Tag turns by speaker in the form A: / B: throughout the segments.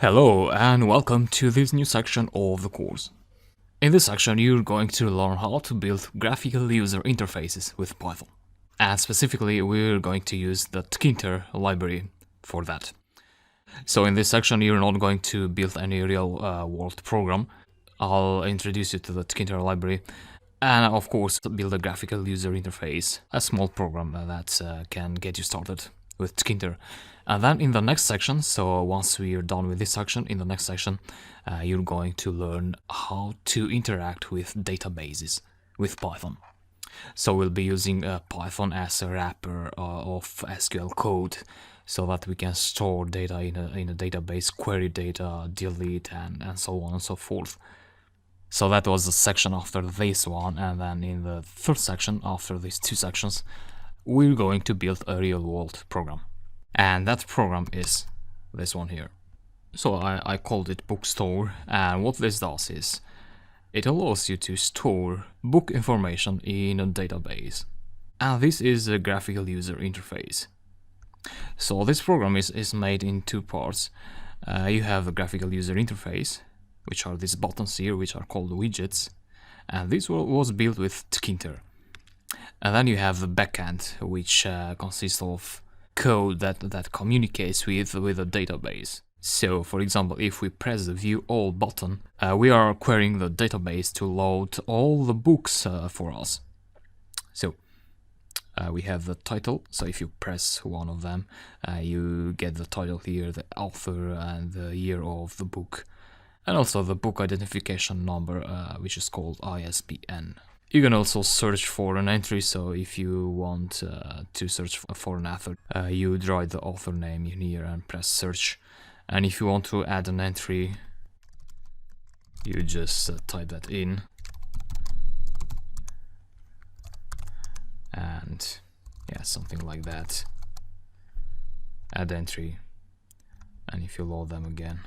A: Hello and welcome to this new section of the course. In this section you're going to learn how to build graphical user interfaces with Python. And specifically we're going to use the Tkinter library for that. So in this section you're not going to build any real world program. I'll introduce you to the Tkinter library and of course build a graphical user interface, a small program that can get you started with Tkinter. And then in the next section, so once we are done with this section, in the next section you're going to learn how to interact with databases with Python. So we'll be using Python as a wrapper of SQL code so that we can store data in a database, query data, delete, and so on and so forth. So that was the section after this one, and then in the third section, after these two sections, we're going to build a real-world program. And that program is this one here. So I called it bookstore, and what this does is it allows you to store book information in a database. And this is a graphical user interface. So this program is made in two parts. You have a graphical user interface, which are these buttons here, which are called widgets, and this was built with Tkinter. And then you have the backend, which consists of code that communicates with a database. So, for example, if we press the View All button, we are querying the database to load all the books for us. So, we have the title, so if you press one of them, you get the title here, the author and the year of the book, and also the book identification number, which is called ISBN. You can also search for an entry, so if you want to search for an author, you write the author name in here and press search. And if you want to add an entry, you just type that in. And yeah, something like that. Add entry. And if you load them again,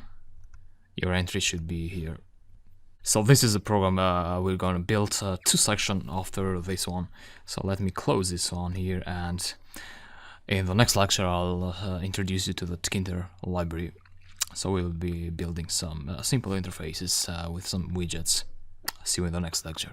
A: your entry should be here. So this is a program we're gonna build two sections after this one. So let me close this one here, and in the next lecture I'll introduce you to the Tkinter library. So we'll be building some simple interfaces with some widgets. See you in the next lecture.